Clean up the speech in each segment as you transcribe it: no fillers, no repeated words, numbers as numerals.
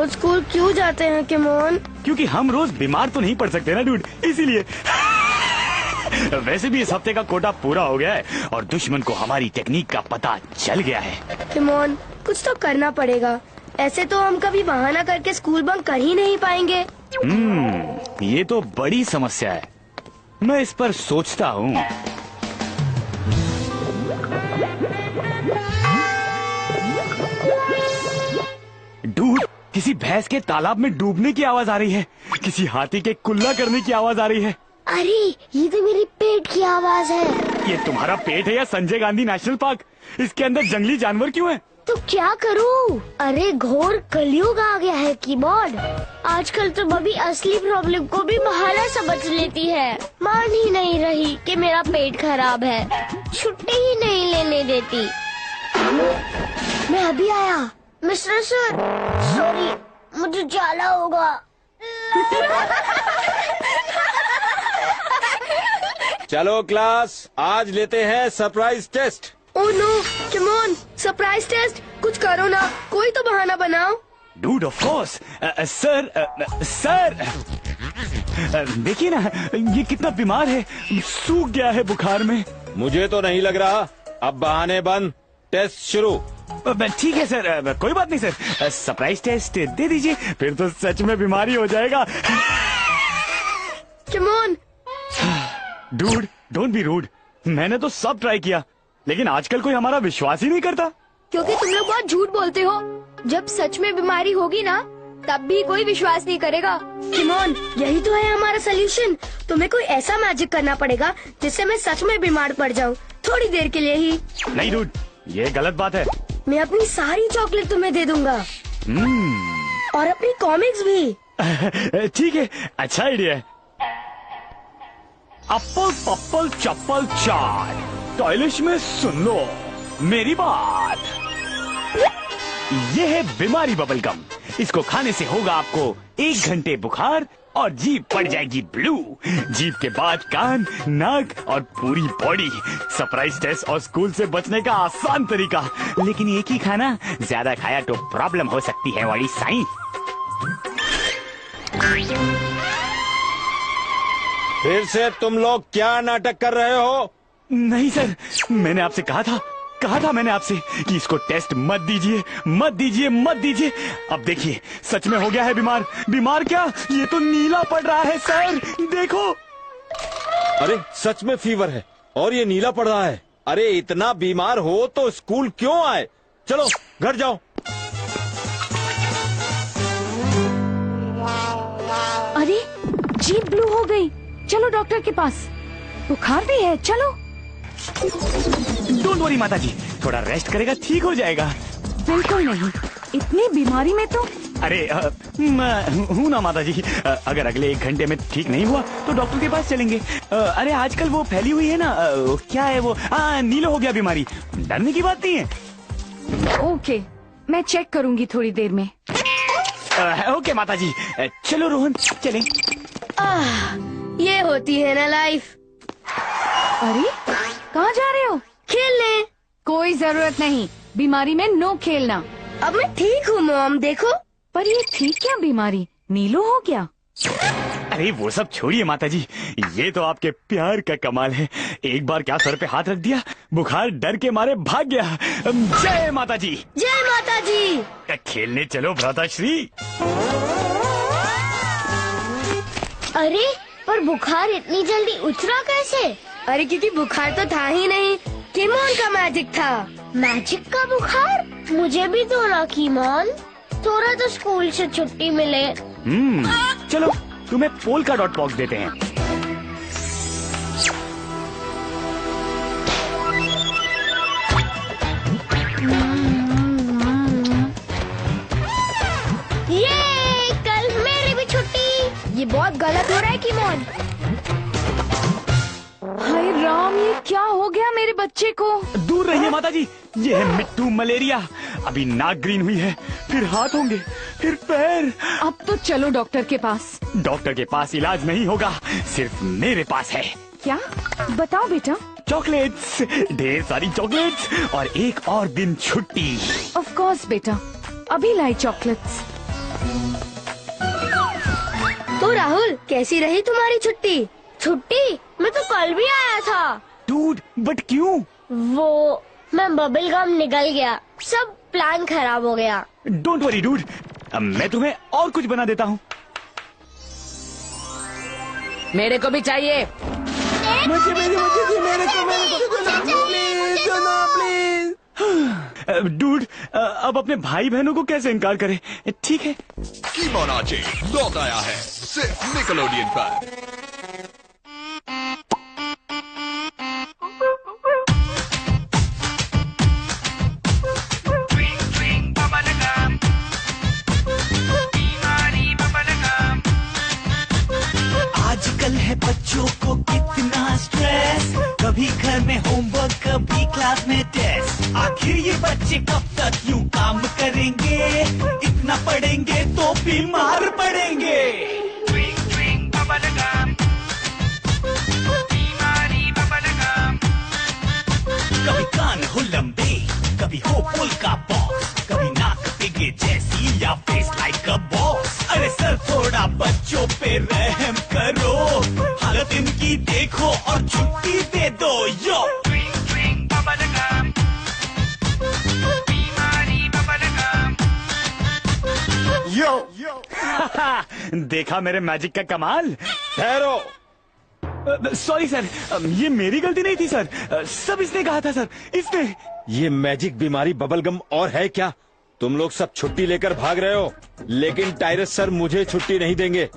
रोज school क्यों जाते हैं किमोन? क्योंकि हम रोज बीमार तो नहीं पड़ सकते ना डूड, इसीलिए। वैसे भी इस हफ्ते का कोटा पूरा हो गया है और दुश्मन को हमारी टेक्निक का पता चल गया है। किमोन, कुछ तो करना पड़ेगा। ऐसे तो हम कभी बहाना करके स्कूल बंक कर ही नहीं पाएंगे। ये तो बड़ी समस्या है। मैं इस पर सोचता हूँ। डूड, किसी भैंस के तालाब में डूबने की आवाज आ रही है। किसी हाथी के कुल्ला करने की आवाज आ रही है। अरे, ये तो मेरी पेट की आवाज है। ये तुम्हारा पेट है या संजय गांधी नेशनल पार्क? इसके अंदर जंगली जानवर क्यों है? तो क्या करूं? अरे, घोर कलयुग आ गया है कीबोर्ड। आजकल तो बबी असली प्रॉब्लम को भी बहाना समझ लेती है। मान ही नहीं रही कि मेरा पेट खराब है, छुट्टी ही नहीं लेने देती। मैं अभी आया। मिस्टर सर, सॉरी, मुझे जाला होगा। चलो क्लास, आज लेते हैं surprise test. Oh no, come on, surprise test. कुछ करो ना, कोई तो बहाना बनाओ। Dude, of course. Sir, sir, देखिए ना, ये कितना बीमार है, सूख गया है बुखार में। मुझे तो नहीं लग रहा। अब बहाने बंद, टेस्ट शुरू। ठीक है सर, कोई बात नहीं सर। सरप्राइज टेस्ट दे दीजिए, फिर तो सच में बीमारी हो जाएगा। किमोन, डूड, डोंट बी रूड। मैंने तो सब ट्राई किया, लेकिन आजकल कोई हमारा विश्वास ही नहीं करता। क्योंकि तुम लोग बहुत झूठ बोलते हो। जब सच में बीमारी होगी ना, तब भी कोई विश्वास नहीं करेगा। किमोन, यही तो है हमारा सोल्यूशन। तुम्हें कोई ऐसा मैजिक करना पड़ेगा जिससे मैं सच में बीमार पड़ जाऊं, थोड़ी देर के लिए ही। नहीं डूड, ये गलत बात है। मैं अपनी सारी चॉकलेट तुम्हें दे दूंगा। और अपनी कॉमिक्स भी। ठीक है, अच्छा आइडिया है। अप्पल पप्पल चप्पल चाट, टॉयलिश में सुन लो मेरी बात। ये है बीमारी बबल गम। इसको खाने से होगा आपको 1 घंटे बुखार और जीभ पड़ जाएगी ब्लू। जीभ के बाद कान, नाक और पूरी बॉडी। सरप्राइज टेस्ट और स्कूल से बचने का आसान तरीका। लेकिन एक ही खाना, ज्यादा खाया तो प्रॉब्लम हो सकती है बड़ी साईं। फिर से तुम लोग क्या नाटक कर रहे हो? नहीं सर, मैंने आपसे कहा था मैंने आपसे कि इसको टेस्ट मत दीजिए, मत दीजिए, मत दीजिए। अब देखिए, सच में हो गया है बीमार। बीमार क्या, ये तो नीला पड़ रहा है सर, देखो। अरे सच में फीवर है और ये नीला पड़ रहा है। अरे इतना बीमार हो तो स्कूल क्यों आए? चलो घर जाओ। अरे जीभ ब्लू हो गई, चलो डॉक्टर के पास। बुखार भी है, चलो। डोंट वरी माता जी, थोड़ा रेस्ट करेगा ठीक हो जाएगा। बिल्कुल नहीं, इतनी बीमारी में तो। अरे मैं हूँ ना माता जी। अगर अगले 1 घंटे में ठीक नहीं हुआ तो डॉक्टर के पास चलेंगे। अरे आजकल वो फैली हुई है ना, क्या है वो, नीलो हो गया बीमारी। डरने की बात नहीं है। ओके, मैं चेक करूंगी थोड़ी देर में। ओके माता जी, चलो रोहन चलें। ये होती है ना लाइफ। अरे कहाँ जा रहे हो? खेलने। कोई जरूरत नहीं, बीमारी में नो खेलना। अब मैं ठीक हूँ मॉम, देखो। पर ये थी क्या बीमारी, नीलो हो गया? अरे वो सब छोड़िए माता जी, ये तो आपके प्यार का कमाल है। एक बार क्या सर पे हाथ रख दिया, बुखार डर के मारे भाग गया। जय माता जी। जय माता जी। खेलने चलो भ्राताश्री। अरे पर बुखार इतनी जल्दी उतरा कैसे? अरे क्योंकि बुखार तो था ही नहीं, किमोन का मैजिक था। मैजिक का बुखार? मुझे भी दो ना किमोन, थोड़ा तो स्कूल से छुट्टी मिले। चलो तुम्हें पोल्का डॉट बॉक्स देते हैं। ये कल मेरी भी छुट्टी। ये बहुत गलत हो रहा है किमोन। हाय राम, ये क्या हो गया मेरे बच्चे को? दूर रहिए माता जी, ये है मिट्टू मलेरिया। अभी नाक ग्रीन हुई है, फिर हाथ होंगे, फिर पैर। अब तो चलो डॉक्टर के पास। डॉक्टर के पास इलाज नहीं होगा, सिर्फ मेरे पास है। क्या? बताओ बेटा। चॉकलेट्स, ढेर सारी चॉकलेट्स और एक और दिन छुट्टी। ऑफ कोर्स बेटा, अभी लाई चॉकलेट्स। तो राहुल, कैसी रही तुम्हारी छुट्टी? छुट्टी? मैं तो कल भी आया था। डूड, बट क्यों? वो मैं बबल गम निकल गया, सब प्लान खराब हो गया। डोंट वरी डूड, मैं तुम्हें और कुछ बना देता हूँ। मेरे को भी चाहिए। डूड, अब अपने भाई बहनों को कैसे इनकार करें? ठीक है। कीमोनाचे लौट आया है सिर्फ निकलोडियन पर। आजकल है बच्चों को कितना स्ट्रेस, कभी घर में होमवर्क कभी क्लास में टेस्ट। आखिर ये बच्चे कब तक यूं काम करेंगे, इतना पढ़ेंगे तो बीमार पड़ेंगे। कभी कान हो लंबे, कभी हो पुल का बॉक्स, कभी नाक पिगे जैसी या फेस लाइक अ बॉक्स। अरे सर थोड़ा बच्चों पे रहम करो, हालत इनकी देखो और छुट्टी दे दो। यो यो देखा मेरे मैजिक का कमाल? ठहरो। सॉरी सर, ये मेरी गलती नहीं थी सर, सब इसने कहा था सर, इसने। ये मैजिक बीमारी बबलगम और है क्या? तुम लोग सब छुट्टी लेकर भाग रहे हो, लेकिन टायरस सर मुझे छुट्टी नहीं देंगे।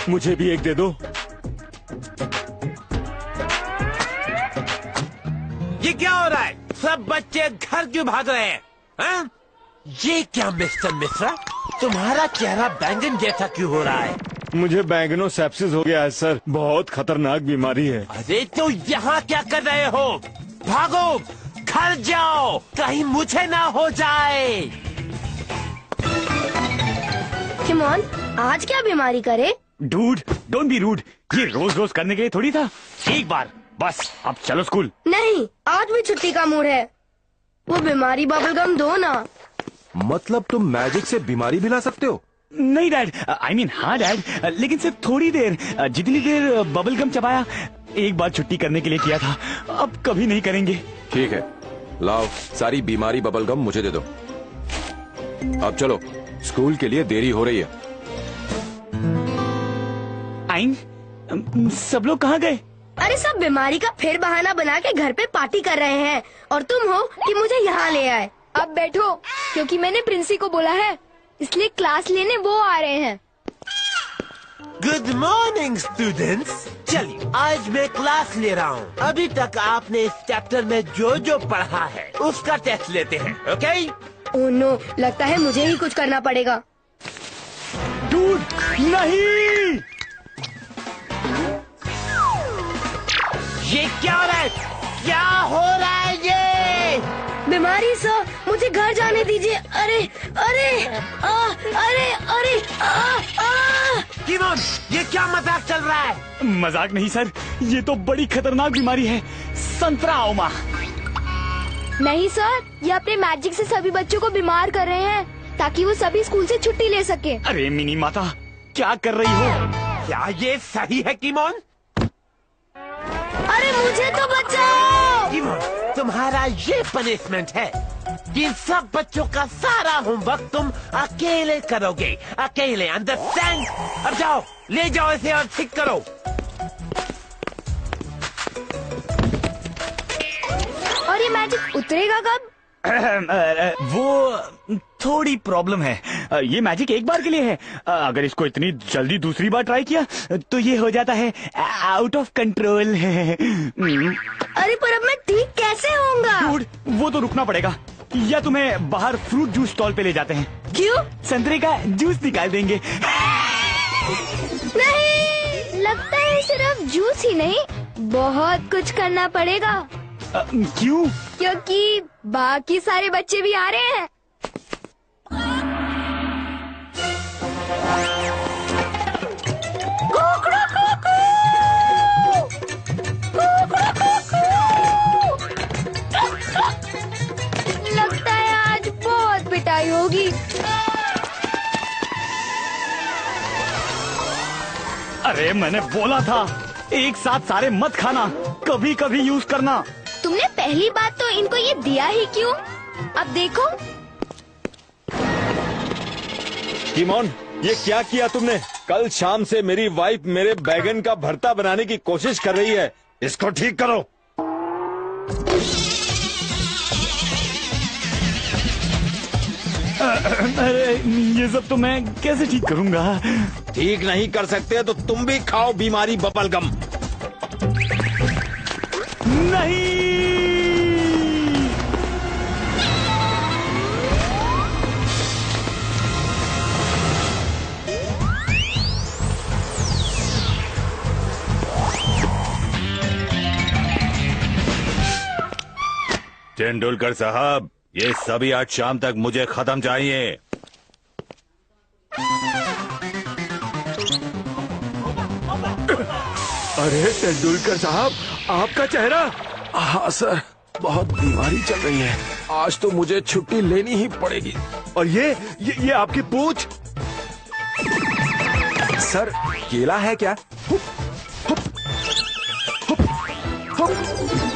मुझे भी एक दे दो। ये क्या हो रहा है? सब बच्चे घर क्यों भाग रहे हैं? हाँ? ये क्या मिस्टर मिश्रा, तुम्हारा चेहरा बैंगन जैसा क्यों हो रहा है? मुझे बैंगनो सेप्सिस हो गया है सर, बहुत खतरनाक बीमारी है। अरे तो यहाँ क्या कर रहे हो? भागो, घर जाओ, कहीं मुझे ना हो जाए। किमोन, आज क्या बीमारी करे? डूड, डोंट बी रूड, ये रोज रोज करने के लिए थोड़ी था, एक बार बस। अब चलो स्कूल। नहीं, आज भी छुट्टी का मूड है। वो बीमारी बबलगम दो ना। मतलब तुम मैजिक से बीमारी भी ला सकते हो? नहीं डैड, आई मीन हाँ डैड, लेकिन सिर्फ थोड़ी देर, जितनी देर बबल गम चबाया एक बार छुट्टी करने के लिए किया था, अब कभी नहीं करेंगे। ठीक है, लाओ सारी बीमारी बबल गम मुझे दे दो। अब चलो, स्कूल के लिए देरी हो रही है। आइन, सब लोग कहाँ गए? अरे सब बीमारी का फिर बहाना बना के घर पे पार्टी कर रहे हैं, और तुम हो कि मुझे यहाँ ले आए। अब बैठो, क्योंकि मैंने प्रिंसी को बोला है, इसलिए क्लास लेने वो आ रहे हैं। Good morning students. चलिए, आज मैं क्लास ले रहा हूँ। अभी तक आपने इस चैप्टर में जो जो पढ़ा है उसका टेस्ट लेते हैं, ओके? ओह नो, लगता है मुझे ही कुछ करना पड़ेगा। डूड, नहीं! ये क्या हो रहा है? क्या हो रहा है ये? बीमारी सर, मुझे घर जाने दीजिए। अरे अरे अरे अरे किमोन, ये क्या मजाक चल रहा है? मजाक नहीं सर, ये तो बड़ी खतरनाक बीमारी है, संतराओमा। नहीं सर, ये अपने मैजिक से सभी बच्चों को बीमार कर रहे हैं ताकि वो सभी स्कूल से छुट्टी ले सके। अरे मिनी माता, क्या कर रही हो? क्या ये सही है किमोन? अरे मुझे तो बचाओ। किमोन, तुम्हारा ये पनिशमेंट है कि सब बच्चों का सारा होमवर्क तुम अकेले करोगे, अकेले, अंडरस्टैंड? अब जाओ, ले जाओ इसे और ठीक करो। और ये मैजिक उतरेगा कब? वो थोड़ी प्रॉब्लम है, ये मैजिक एक बार के लिए है, अगर इसको इतनी जल्दी दूसरी बार ट्राई किया तो ये हो जाता है आउट ऑफ कंट्रोल। अरे पर अब मैं ठीक कैसे होऊंगा? डूड, वो तो रुकना पड़ेगा, या तुम्हें बाहर फ्रूट जूस स्टॉल पे ले जाते हैं। क्यों? संतरे का जूस निकाल देंगे। नहीं, लगता है सिर्फ जूस ही नहीं, बहुत कुछ करना पड़ेगा। क्यों? क्योंकि बाकी सारे बच्चे भी आ रहे हैं। लगता है आज बहुत पिटाई होगी। अरे मैंने बोला था एक साथ सारे मत खाना, कभी कभी यूज करना। तुमने पहली बात तो इनको ये दिया ही क्यों? अब देखो। टीमोन, ये क्या किया तुमने? कल शाम से मेरी वाइफ मेरे बैगन का भरता बनाने की कोशिश कर रही है, इसको ठीक करो। अरे ये सब तो मैं कैसे ठीक करूंगा? ठीक नहीं कर सकते तो तुम भी खाओ बीमारी बबल गम। नहीं। तेंदुलकर साहब, ये सभी आज शाम तक मुझे खत्म चाहिए। अरे तेंदुलकर साहब, आपका चेहरा। हाँ सर, बहुत बीमारी चल रही है, आज तो मुझे छुट्टी लेनी ही पड़ेगी। और ये आपकी पूंछ? सर, केला है क्या?